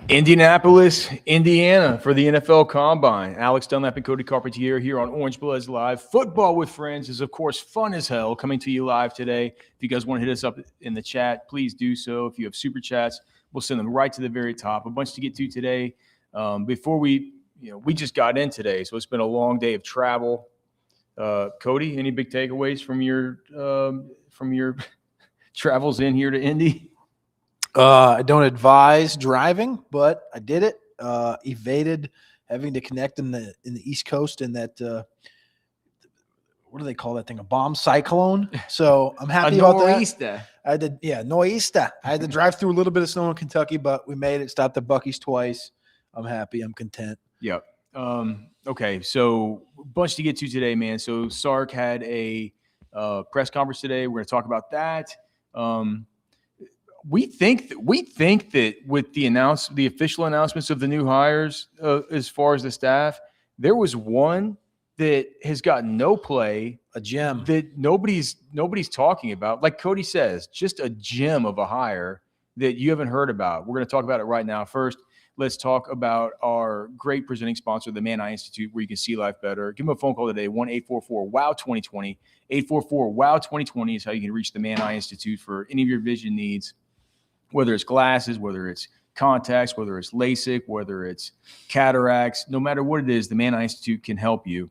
Indianapolis, Indiana for the NFL Combine. Alex Dunlap and Cody Carpentier here on Orange Bloods Live. Football with Friends is, of course, fun as hell coming to you live today. If you guys want to hit us up in the chat, please do so. If you have super chats, we'll send them right to the very top. A bunch to get to today. Before we just got in today, so it's been a long day of travel. Cody, any big takeaways from your travels in here to Indy? I don't advise driving, but I did it. Evaded having to connect in the East Coast in that what do they call that thing? A bomb cyclone. So I'm happy about that. I did, nor'easter. I had to drive through a little bit of snow in Kentucky, but we made it. Stopped at Buc-ee's twice. I'm happy. I'm content. Yep. Okay, so a bunch to get to today, man. So Sark had a press conference today. We're going to talk about that. We think that with the official announcements of the new hires, as far as the staff, there was one that has gotten no play, a gem that nobody's talking about. Like Cody says, just a gem of a hire that you haven't heard about. We're going to talk about it right now. First, let's talk about our great presenting sponsor, the Man Eye Institute, where you can see life better. Give them a phone call today, 1-844-WOW-2020. 844-WOW-2020 is how you can reach the Man Eye Institute for any of your vision needs. Whether it's glasses, whether it's contacts, whether it's LASIK, whether it's cataracts, no matter what it is, the Man Eye Institute can help you.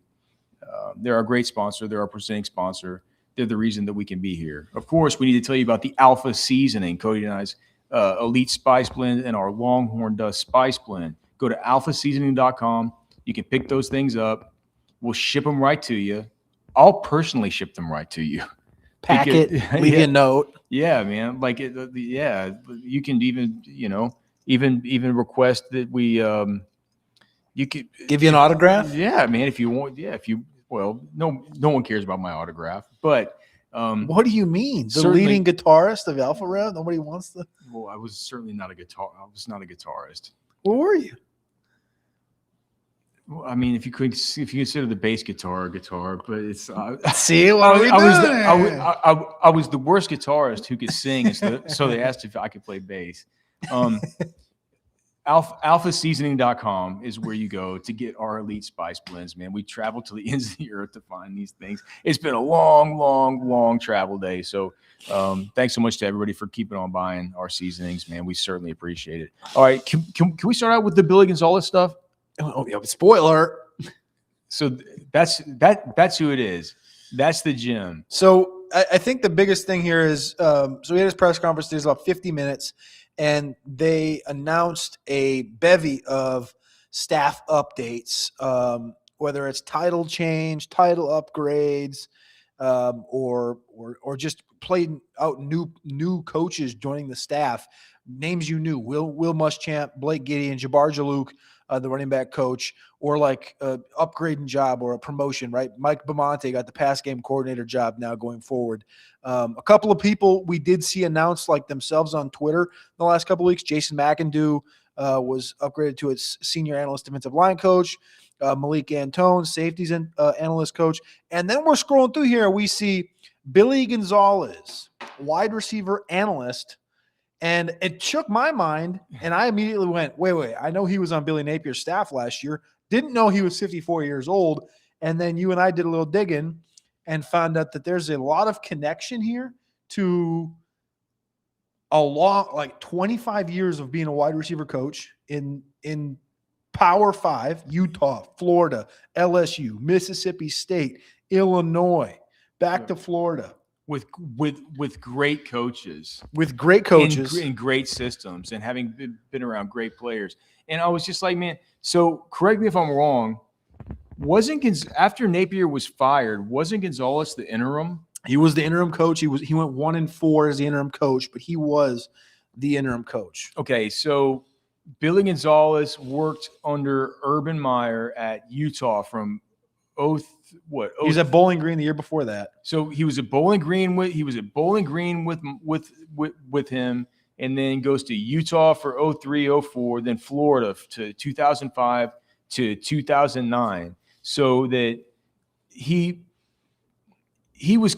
They're our great sponsor. They're our presenting sponsor. They're the reason that we can be here. Of course, we need to tell you about the Alpha Seasoning, Cody and I's Elite Spice Blend and our Longhorn Dust Spice Blend. Go to alphaseasoning.com. You can pick those things up. We'll ship them right to you. I'll personally ship them right to you. Pack it, leave you a note. Yeah, man. Like, you can even request that we, you could give you an autograph. Yeah, man. If you want, no one cares about my autograph, but what do you mean? The leading guitarist of Alpha Rev? Nobody wants the. Well, I was certainly not a guitarist. What were you? Well, I mean, if you consider the bass guitar, but it's see what we doing? I was the worst guitarist who could sing, so they asked if I could play bass. Alphaseasoning.com is where you go to get our elite spice blends, man. We traveled to the ends of the earth to find these things. It's been a long travel day. So thanks so much to everybody for keeping on buying our seasonings, man. We certainly appreciate it. All right, can we start out with the Billy Gonzalez stuff? Oh, yeah, spoiler. So that's who it is. That's the gym. So I think the biggest thing here is so we had his press conference. There's about 50 minutes. And they announced a bevy of staff updates, whether it's title change, title upgrades, or just playing out new coaches joining the staff. Names you knew: Will Muschamp, Blake Gideon, Jabbar Jalouk, the running back coach, or like an upgrading job or a promotion, right? Mike Bamonte got the pass game coordinator job now going forward. A couple of people we did see announced like themselves on Twitter in the last couple of weeks. Jason McIndoe was upgraded to its senior analyst defensive line coach. Malik Antone, safeties and analyst coach. And then we're scrolling through here. We see Billy Gonzalez, wide receiver analyst. And it shook my mind, and I immediately went, wait, I know he was on Billy Napier's staff last year. Didn't know he was 54 years old. And then you and I did a little digging and found out that there's a lot of connection here to a long, like 25 years of being a wide receiver coach in Power 5, Utah, Florida, LSU, Mississippi State, Illinois, back to Florida. With great coaches. With great coaches. And great systems and having been around great players. And I was just like, man, so correct me if I'm wrong, after Napier was fired, wasn't Gonzalez the interim? He was the interim coach. He went 1-4 as the interim coach, but he was the interim coach. Okay, so Billy Gonzalez worked under Urban Meyer at Utah from He was at Bowling Green the year before that. So he was at Bowling Green with him, and then goes to Utah for 03, 04, then Florida to 2005 to 2009. So that he was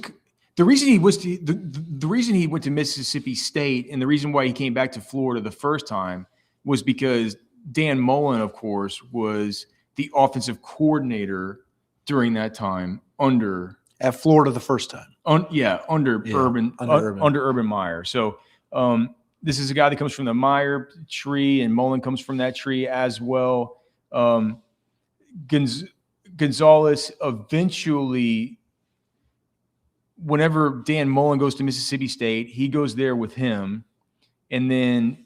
the reason he went to Mississippi State, and the reason why he came back to Florida the first time was because Dan Mullen, of course, was the offensive coordinator during that time at Florida the first time. Under Urban Meyer. So this is a guy that comes from the Meyer tree, and Mullen comes from that tree as well. Gonzalez eventually, whenever Dan Mullen goes to Mississippi State, he goes there with him, and then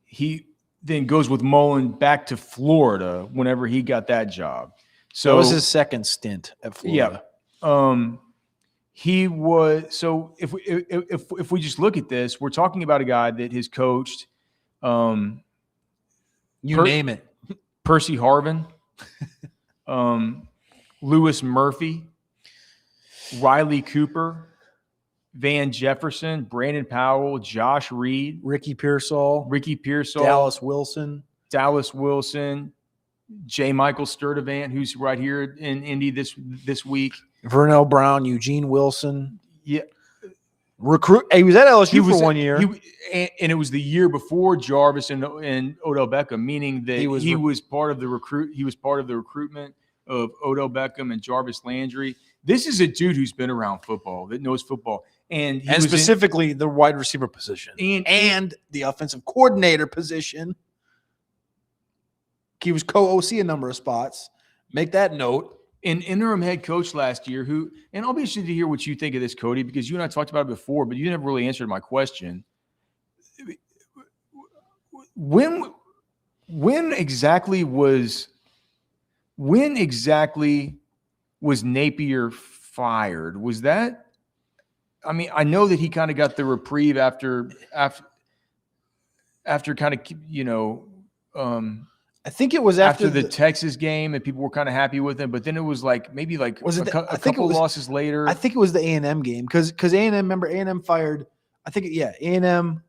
he goes with Mullen back to Florida whenever he got that job. So that was his second stint at Florida. Yeah. He was, so if we just look at this, we're talking about a guy that has coached name it. Percy Harvin, Lewis Murphy, Riley Cooper, Van Jefferson, Brandon Powell, Josh Reed, Ricky Pearsall, Dallas Wilson, J. Michael Sturdivant, who's right here in Indy this week. Vernell Brown, Eugene Wilson. Yeah. Recruit. He was at LSU for 1 year. And it was the year before Jarvis and Odell Beckham, meaning that he was part of the recruitment of Odell Beckham and Jarvis Landry. This is a dude who's been around football, that knows football. And specifically the wide receiver position and the offensive coordinator position. He was co-OC a number of spots. Make that note. An interim head coach last year and I'll be interested to hear what you think of this, Cody, because you and I talked about it before, but you never really answered my question. When exactly was Napier fired? Was that, I mean, I know that he kind of got the reprieve after kind of, I think it was after the Texas game, and people were kind of happy with him. But then it was like maybe like a couple losses later. I think it was the A&M game because A&M, remember A&M fired. I think A&M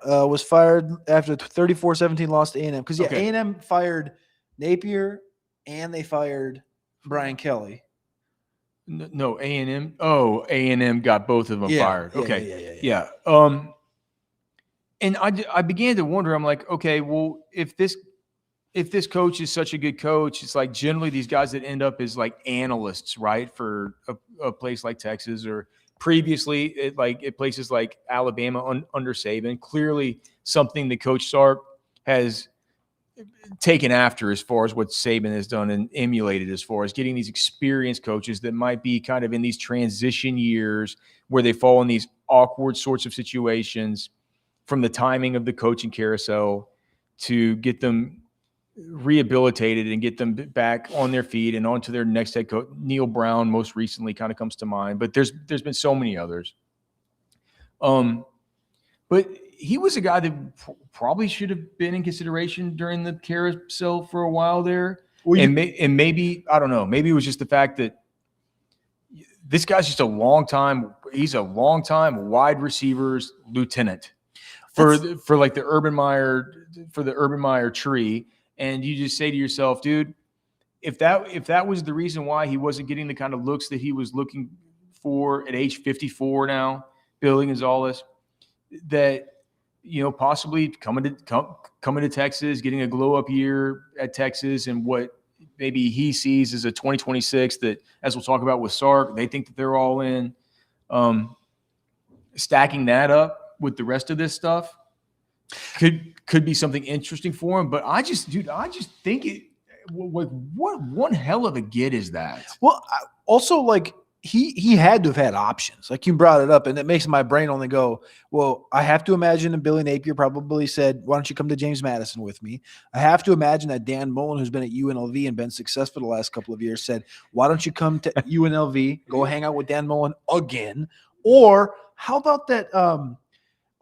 was fired after 34-17 loss to A&M because A&M fired Napier and they fired Brian Kelly. No, A&M. Oh, A&M got both of them fired. Okay, yeah. And I began to wonder, I'm like, okay, well, if this coach is such a good coach, it's like generally these guys that end up as like analysts, right, for a place like Texas or previously at places like Alabama under Saban, clearly something that Coach Sark has taken after as far as what Saban has done and emulated as far as getting these experienced coaches that might be kind of in these transition years where they fall in these awkward sorts of situations from the timing of the coaching carousel to get them rehabilitated and get them back on their feet and onto their next head coach. Neil Brown most recently kind of comes to mind, but there's been so many others. But he was a guy that probably should have been in consideration during the carousel for a while there. And maybe, I don't know, maybe it was just the fact that this guy's just he's a long time wide receivers lieutenant. For like the Urban Meyer tree, and you just say to yourself, dude, if that was the reason why he wasn't getting the kind of looks that he was looking for at age 54 now, Billy Gonzalez, that possibly coming to Texas, getting a glow up year at Texas, and what maybe he sees as a 2026 that, as we'll talk about with Sark, they think that they're all in. Stacking that up with the rest of this stuff could be something interesting for him. But I just think what one hell of a get is that. Well, also like he had to have had options. Like you brought it up, and it makes my brain only go, well, I have to imagine that Billy Napier probably said, why don't you come to James Madison with me? I have to imagine that Dan Mullen, who's been at UNLV and been successful the last couple of years, said, why don't you come to UNLV, go hang out with Dan Mullen again? Or how about that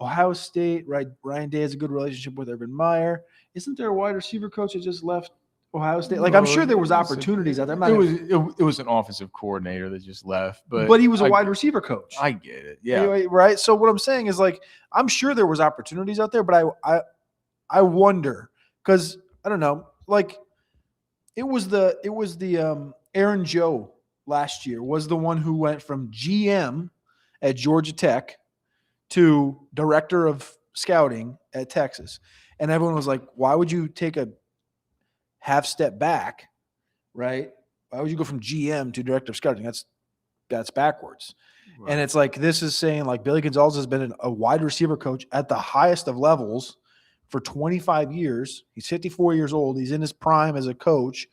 Ohio State, right? Ryan Day has a good relationship with Urban Meyer. Isn't there a wide receiver coach that just left Ohio State? Like, I'm sure there was opportunities out there. It was an offensive coordinator that just left, but he was a wide receiver coach. I get it. Yeah. Anyway, right. So what I'm saying is, like, I'm sure there was opportunities out there, but I wonder, because I don't know, like it was the Aaron Joe last year was the one who went from GM at Georgia Tech to director of scouting at Texas. And everyone was like, why would you take a half step back, right? Why would you go from GM to director of scouting? That's backwards. Right. And it's like, this is saying like Billy Gonzalez has been a wide receiver coach at the highest of levels for 25 years. He's 54 years old. He's in his prime as a coach.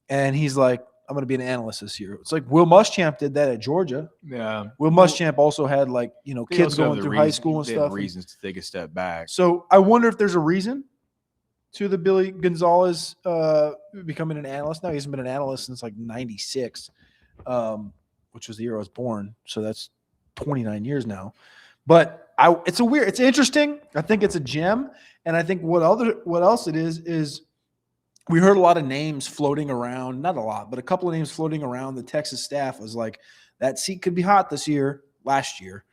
And he's like, I'm going to be an analyst this year. It's like Will Muschamp did that at Georgia. Yeah. Will Muschamp also had like, kids going through high school and stuff. Reasons to take a step back. So I wonder if there's a reason to the Billy Gonzalez becoming an analyst. Now he hasn't been an analyst since like 96, which was the year I was born. So that's 29 years now. But it's interesting. I think it's a gem. And I think what else it is we heard a lot of names floating around, not a lot, but a couple of names floating around. The Texas staff was like, that seat could be hot last year.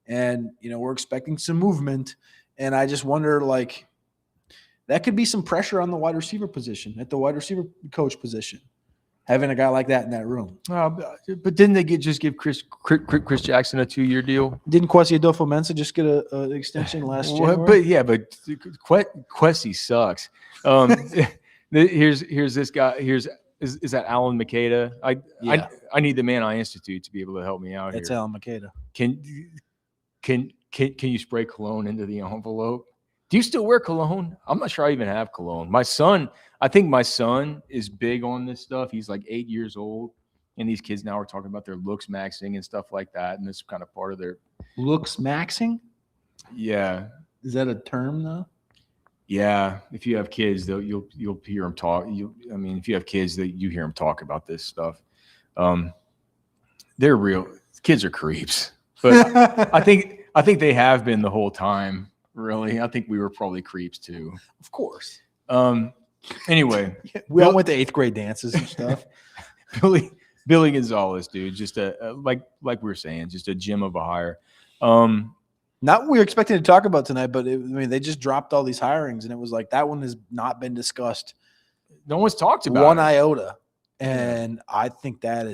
And, we're expecting some movement. And I just wonder, like, that could be some pressure on the wide receiver position, at the wide receiver coach position, having a guy like that in that room. But didn't they just give Chris Jackson a 2-year deal? Didn't Kwesi Adolfo-Mensah just get an extension last January? But Kwesi sucks. Here's this guy. Is that Alan Makeda? I need the Man I Institute to be able to help me out. That's here. Alan Makeda. Can you spray cologne into the envelope? Do you still wear cologne? I'm not sure I even have cologne. I think my son is big on this stuff. He's like 8 years old, and these kids now are talking about their looks maxing and stuff like that, and this is kind of part of their looks maxing. Yeah, is that a term though? Yeah, if you have kids, though, you'll hear them talk. If you have kids, that you hear them talk about this stuff. They're real. Kids are creeps, but I think they have been the whole time. Really, I think we were probably creeps too. Of course. Anyway, we all went to 8th grade dances and stuff. Billy Gonzalez, dude, just like we were saying, just a gem of a hire. Not what we were expecting to talk about tonight, but they just dropped all these hirings, and it was like that one has not been discussed. No one's talked about one iota, and I think that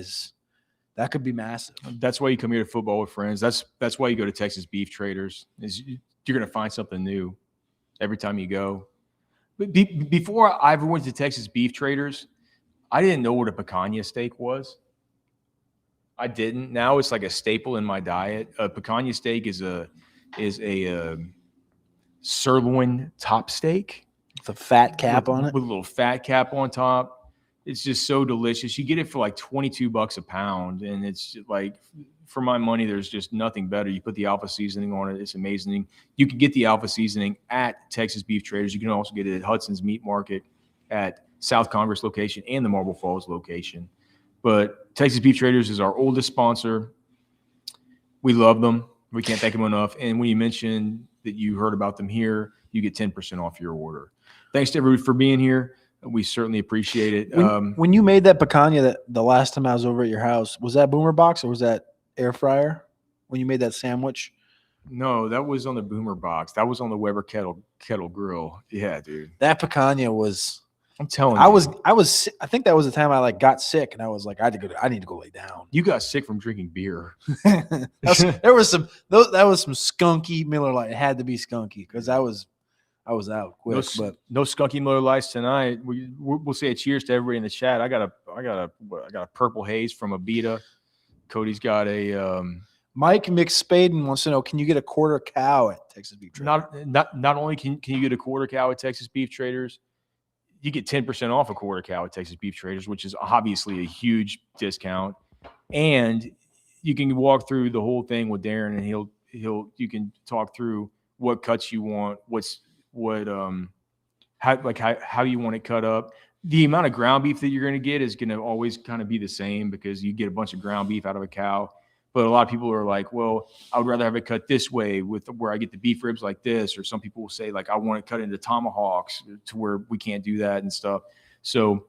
could be massive. That's why you come here to Football with Friends. That's why you go to Texas Beef Traders. You're going to find something new every time you go. But before I ever went to Texas Beef Traders, I didn't know what a picanha steak was. I didn't. Now it's like a staple in my diet. A picanha steak is a sirloin top steak with a fat cap on it. With a little fat cap on top. It's just so delicious. You get it for like $22 a pound, and it's like, for my money, there's just nothing better. You put the Alpha seasoning on it. It's amazing. You can get the Alpha seasoning at Texas Beef Traders. You can also get it at Hudson's Meat Market, at South Congress location, and the Marble Falls location. But Texas Beef Traders is our oldest sponsor. We love them. We can't thank them enough. And when you mention that you heard about them here, you get 10% off your order. Thanks to everybody for being here. We certainly appreciate it. When you made that picanha the last time I was over at your house, was that Boomer Box or was that air fryer when you made that sandwich? No, that was on the Boomer Box. That was on the Weber kettle grill. Yeah, dude. That picanha was. I'm telling you. I think that was the time I got sick, and I was like, I need to go lay down. You got sick from drinking beer. That was some skunky Miller Lite. It had to be skunky because I was out quick. No skunky Miller Lights tonight. We'll say a cheers to everybody in the chat. I got a purple haze from Abita. Cody's got a Mike McSpaden wants to know, can you get a quarter cow at Texas Beef Traders? Not only can you get a quarter cow at Texas Beef Traders, you get 10% off a quarter cow at Texas Beef Traders, which is obviously a huge discount. And you can walk through the whole thing with Darren, and you can talk through what cuts you want, how you want it cut up. The amount of ground beef that you're going to get is going to always kind of be the same because you get a bunch of ground beef out of a cow. But a lot of people are like, well, I would rather have it cut this way where I get the beef ribs like this. Or some people will say, like, I want it cut into tomahawks to where we can't do that and stuff. So,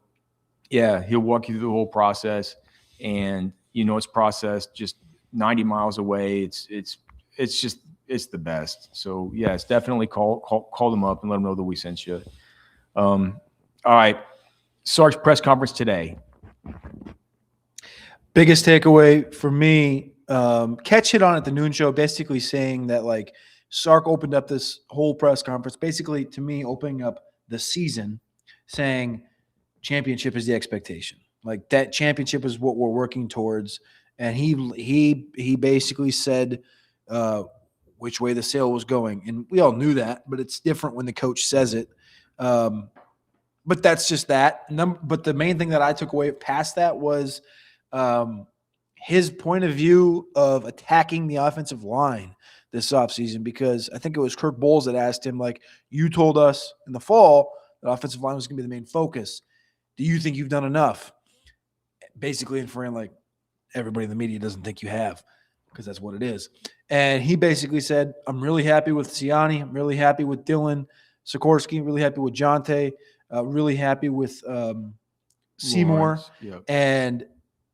yeah, he'll walk you through the whole process. And, it's processed just 90 miles away. It's the best. So, yeah, it's definitely call them up and let them know that we sent you. All right. Sark's press conference today. Biggest takeaway for me, Catch hit on at the noon show, basically saying that Sark opened up this whole press conference, basically to me opening up the season, saying championship is the expectation. Like that championship is what we're working towards. And he basically said which way the sale was going, and we all knew that, but it's different when the coach says it. But that's just that. But the main thing that I took away past that was his point of view of attacking the offensive line this offseason, because I think it was Kirk Bowles that asked him, like, you told us in the fall that offensive line was going to be the main focus. Do you think you've done enough? Basically inferring like everybody in the media doesn't think you have, because that's what it is. And he basically said, I'm really happy with Siani. I'm really happy with Dylan Sikorsky. Really happy with Jonte. Really happy with Seymour. Yep.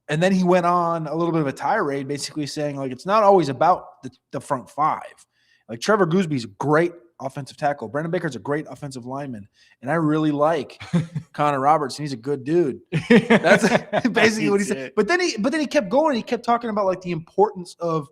And then he went on a little bit of a tirade, basically saying, like, it's not always about the front five. Like, Trevor Goosby's a great offensive tackle. Brandon Baker's a great offensive lineman. And I really like Connor Robertson. He's a good dude. That's basically what he said. But then he kept going. He kept talking about, like, the importance of,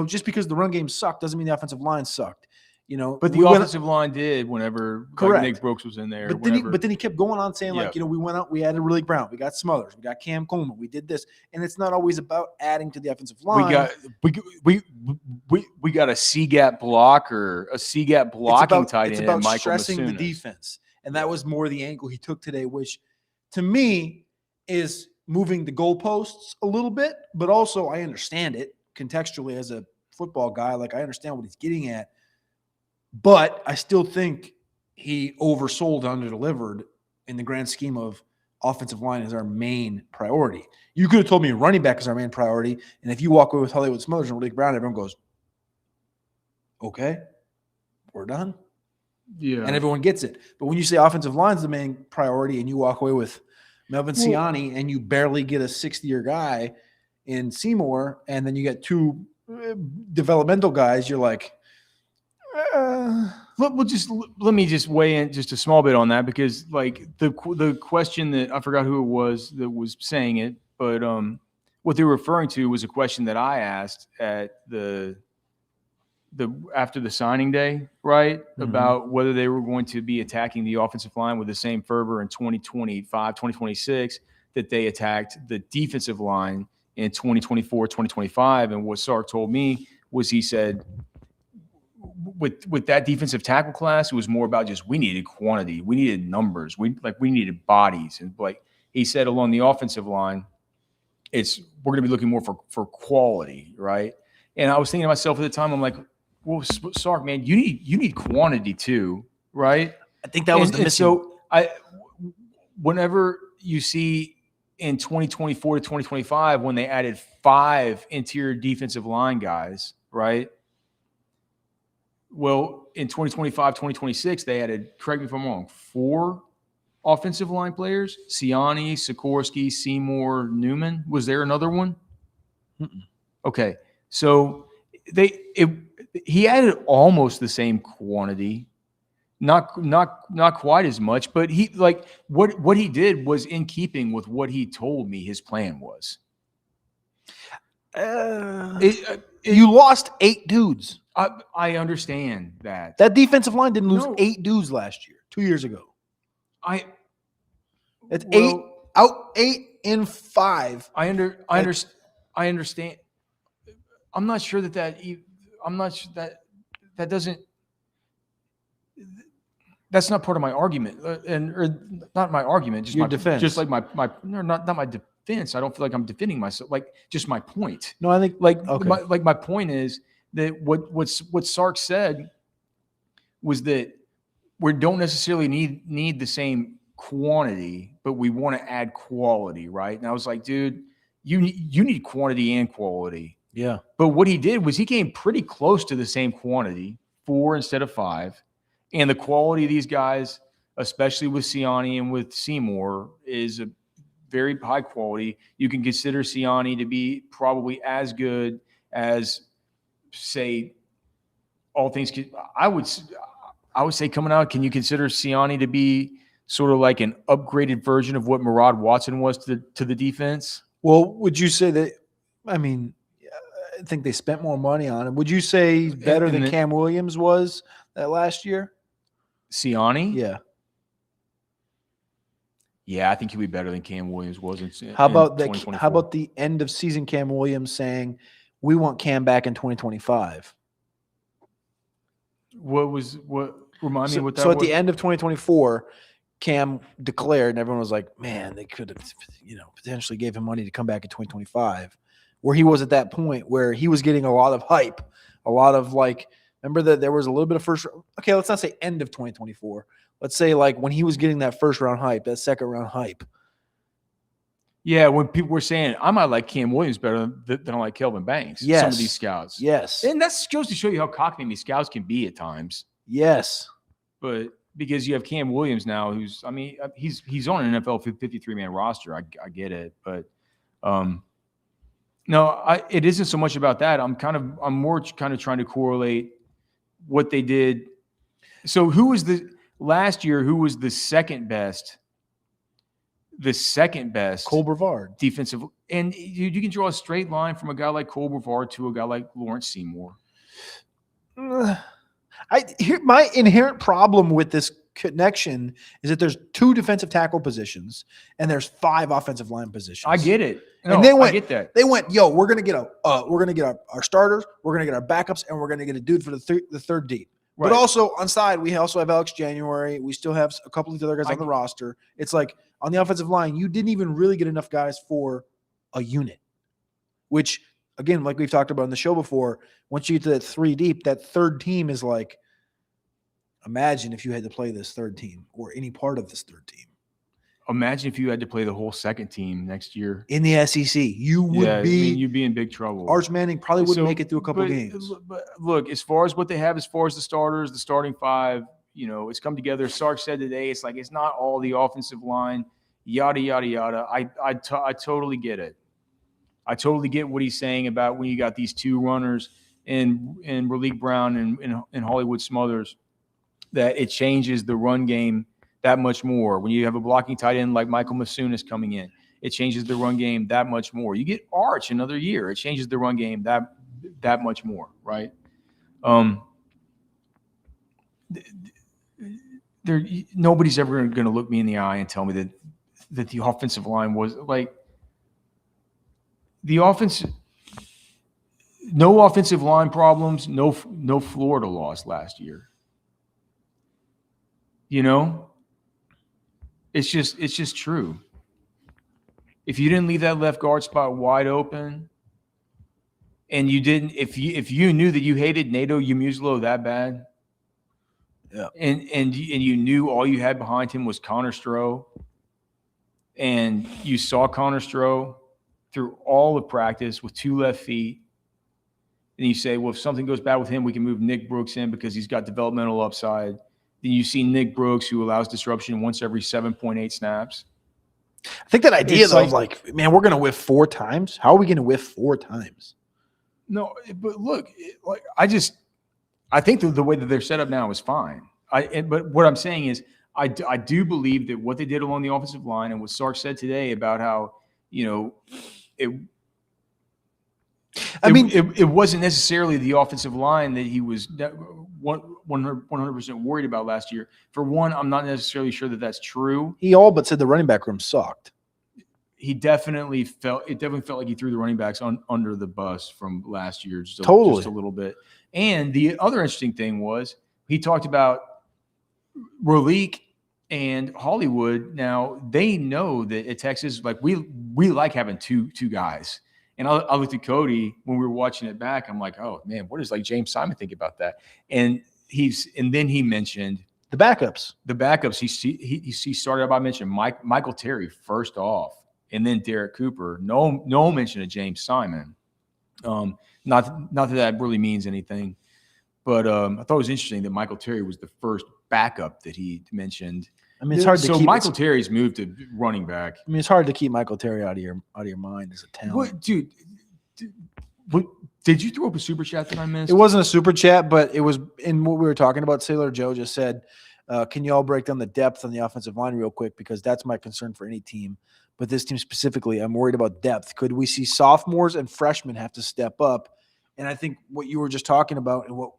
just because the run game sucked doesn't mean the offensive line sucked. But the offensive line did whenever correct. Like Nick Brooks was in there. But then he kept going on saying, like, we went out, we added Riley Brown, we got Smothers, we got Cam Coleman, we did this, and it's not always about adding to the offensive line. We got a C-gap blocker, a C-gap blocking tight end. It's about Michael stressing Masunas. the defense, and that was more the angle he took today, which to me is moving the goalposts a little bit, but also I understand it contextually as a football guy. Like, I understand what he's getting at. But I still think he oversold, underdelivered in the grand scheme of offensive line is our main priority. You could have told me running back is our main priority, and if you walk away with Hollywood Smothers and Riley Brown, everyone goes, okay, we're done. Yeah. And everyone gets it. But when you say offensive line is the main priority and you walk away with Melvin Siani and you barely get a 60-year guy in Seymour, and then you get two developmental guys, you're like, let me just weigh in just a small bit on that, because like the question that I forgot who it was that was saying it, but what they were referring to was a question that I asked at the after the signing day, right? Mm-hmm. About whether they were going to be attacking the offensive line with the same fervor in 2025, 2026 that they attacked the defensive line in 2024, 2025. And what Sark told me was, he said, with that defensive tackle class, it was more about just, we needed quantity, we needed numbers, we needed bodies. And like he said, along the offensive line, we're going to be looking more for quality, right? And I was thinking to myself at the time, I'm like, well, Sark, man, you need quantity too, right? I think that was the missing. So whenever you see in 2024 to 2025, when they added 5 interior defensive line guys, right? Well, in 2025, 2026, they added, correct me if I'm wrong, 4 offensive line players: Siani, Sikorsky, Seymour, Newman. Was there another one? Mm-mm. Okay. So he added almost the same quantity, not quite as much, but he, like, what he did was in keeping with what he told me his plan was. You lost 8 dudes. I understand that. That defensive line didn't lose 8 dudes last year, 2 years ago. It's 8 in 5. I understand. I'm not sure I'm not sure that doesn't. That's not part of my argument, or not my argument. Just your my defense. Just like not my defense. I don't feel like I'm defending myself. Like, just my point. No, I think my point is that what Sark said was that we don't necessarily need the same quantity, but we want to add quality, right? And I was like, dude, you need quantity and quality. Yeah. But what he did was he came pretty close to the same quantity, 4 instead of 5. And the quality of these guys, especially with Siani and with Seymour, is a very high quality. You can consider Siani to be probably as good as, say, all things. I would say coming out, can you consider Siani to be sort of like an upgraded version of what Murad Watson was to the defense? Well, would you say that? I mean, think they spent more money on him. Would you say he's better than Cam Williams was that last year? Siani? Yeah. Yeah, I think he'll be better than Cam Williams was in How about 2024. How about the end of season Cam Williams saying, "We want Cam back in 2025"? Remind me what that was? So at the end of 2024, Cam declared, and everyone was like, "Man, they could have, potentially gave him money to come back in 2025." Where he was at that point where he was getting a lot of hype, a lot of remember that there was a little bit of first. Okay, let's not say end of 2024. Let's say when he was getting that first round hype, that second round hype. Yeah, when people were saying, I might like Cam Williams better than I like Kelvin Banks. Yes. Some of these scouts. Yes. And that goes to show you how cocky these scouts can be at times. Yes. But because you have Cam Williams now, he's on an NFL 53-man roster. I get it. But no, it isn't so much about that. I'm more trying to correlate what they did. So last year, who was the second best? The second best Cole Brevard defensive, and you can draw a straight line from a guy like Cole Brevard to a guy like Lawrence Seymour. My inherent problem with this connection is that there's 2 defensive tackle positions and there's 5 offensive line positions. I get it, and I get that. They went, "Yo, we're gonna get our starters, we're gonna get our backups, and we're gonna get a dude for the third deep." Right. But also on side, we also have Alex January. We still have a couple of the other guys on the roster. It's like on the offensive line, you didn't even really get enough guys for a unit, which, again, like we've talked about on the show before, once you get to that 3 deep, that third team is imagine if you had to play this third team or any part of this third team. Imagine if you had to play the whole second team next year. In the SEC, you'd be in big trouble. Arch Manning probably wouldn't make it through a couple of games. But look, as far as what they have, as far as the starters, the starting 5, it's come together. Sark said today, it's it's not all the offensive line, yada, yada, yada. I totally get it. I totally get what he's saying about when you got these 2 runners in Raleek Brown and Hollywood Smothers, that it changes the run game that much more. When you have a blocking tight end like Michael Masunas coming in, it changes the run game that much more. You get Arch another year, it changes the run game that much more, right? Nobody's ever going to look me in the eye and tell me that the offensive line was the offense. No offensive line problems, no Florida loss last year. It's just true. If you didn't leave that left guard spot wide open, and if you knew that you hated Nato Yamuslo that bad, yeah, and you knew all you had behind him was Connor Stroh, and you saw Connor Stroh through all of practice with 2 left feet, and you say, well, if something goes bad with him, we can move Nick Brooks in because he's got developmental upside. Then you see Nick Brooks, who allows disruption once every 7.8 snaps. I think that idea, man, we're going to whiff 4 times. How are we going to whiff 4 times? No, but look, I think the way that they're set up now is fine. But what I'm saying is, I do believe that what they did along the offensive line and what Sark said today about how, it wasn't necessarily the offensive line that he was 100% worried about last year. For one, I'm not necessarily sure that that's true. He all but said the running back room sucked. It definitely felt like he threw the running backs under the bus from last year, just a little bit. And the other interesting thing was he talked about Raleek and Hollywood. Now they know that at Texas, we like having two guys. And I looked at Cody when we were watching it back. I'm like, oh man, what does James Simon think about that? And then he mentioned the backups. He started out by mentioning Michael Terry first off, and then Derek Cooper. No mention of James Simon. Not that really means anything, but I thought it was interesting that Michael Terry was the first backup that he mentioned. I mean, it's hard to keep. Michael Terry's moved to running back. I mean, it's hard to keep Michael Terry out of your mind as a talent. What, dude? Did you throw up a super chat that I missed? It wasn't a super chat, but it was in what we were talking about. Sailor Joe just said, "Can you all break down the depth on the offensive line real quick? Because that's my concern for any team, but this team specifically, I'm worried about depth. Could we see sophomores and freshmen have to step up And I think what you were just talking about and what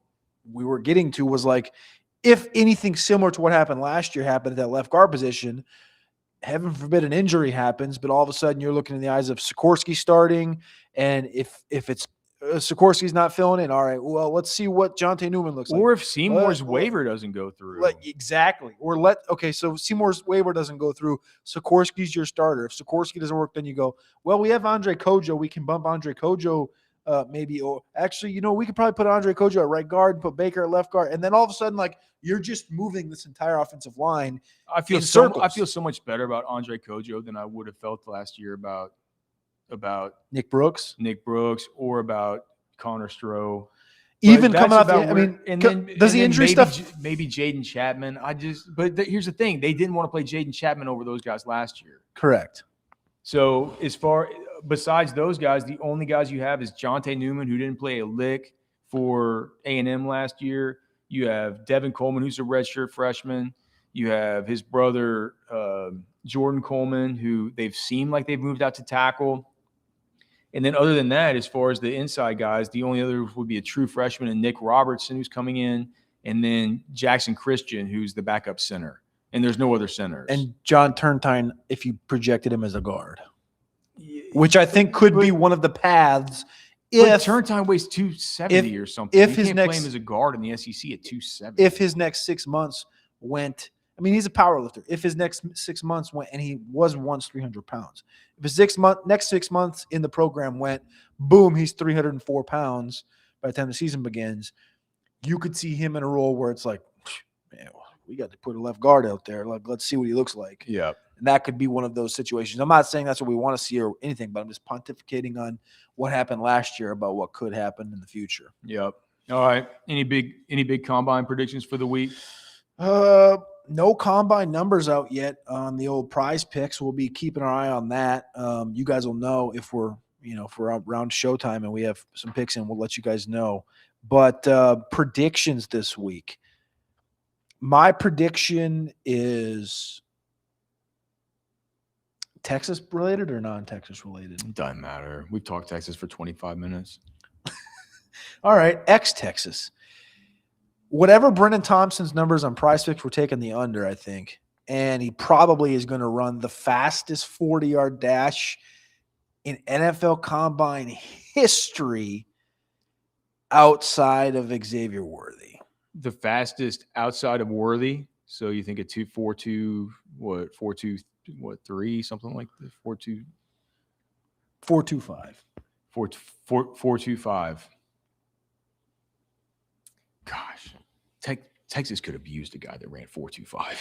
we were getting to was like, if anything similar to what happened last year happened at that left guard position, heaven forbid an injury happens, but all of a sudden you're looking in the eyes of Sikorsky starting. And if it's Sikorsky's not filling in, all right, well, let's see what Jonte Newman looks like. Or if Seymour's waiver doesn't go through. Exactly. Okay, so Seymour's waiver doesn't go through. Sikorsky's your starter. If Sikorsky doesn't work, then you go, well, we have Andre Kojo. We can bump Andre Kojo maybe. Or actually, we could probably put Andre Kojo at right guard and put Baker at left guard. And then all of a sudden, like, you're just moving this entire offensive line I feel so much better about Andre Kojo than I would have felt last year about Nick Brooks or about Connor Stroh. Even coming off does the injury stuff? Maybe Jaden Chapman. Here's the thing: they didn't want to play Jaden Chapman over those guys last year. Correct. So besides those guys, the only guys you have is Jonte Newman, who didn't play a lick for A&M last year. You have Devin Coleman, who's a redshirt freshman. You have his brother Jordan Coleman, who they've seemed like they've moved out to tackle. And then other than that, as far as the inside guys, the only other would be a true freshman and Nick Robertson, who's coming in, and then Jackson Christian, who's the backup center. And there's no other centers. And John Turntine, if you projected him as a guard, which I think could be one of the paths. If Turntine weighs 270 or something, you can't play him as a guard in the SEC at 270. If his next 6 months went – I mean, he's a power lifter. If his next 6 months went – and he was once 300 pounds. If his next 6 months in the program went, boom, he's 304 pounds by the time the season begins, you could see him in a role where it's like, man, we got to put a left guard out there. Like, let's see what he looks like. Yeah. And that could be one of those situations. I'm not saying that's what we want to see or anything, but I'm just pontificating on what happened last year about what could happen in the future. Yep. All right. Any big combine predictions for the week? No combine numbers out yet on the old Prize Picks. We'll be keeping our eye on that. You guys will know if we're around showtime and we have some picks in, we'll let you guys know. But predictions this week. My prediction is Texas related or non-Texas related? It doesn't matter. We've talked Texas for 25 minutes. All right, ex-Texas. Whatever Brennan Thompson's numbers on Prize Picks, we're taking the under, I think. And he probably is going to run the fastest 40-yard dash in NFL Combine history outside of Xavier Worthy. The fastest outside of Worthy? So you think a 2.42, 3, something like that? 4.2? 4.25. 4.25. Gosh. Texas could have used a guy that ran 4.25.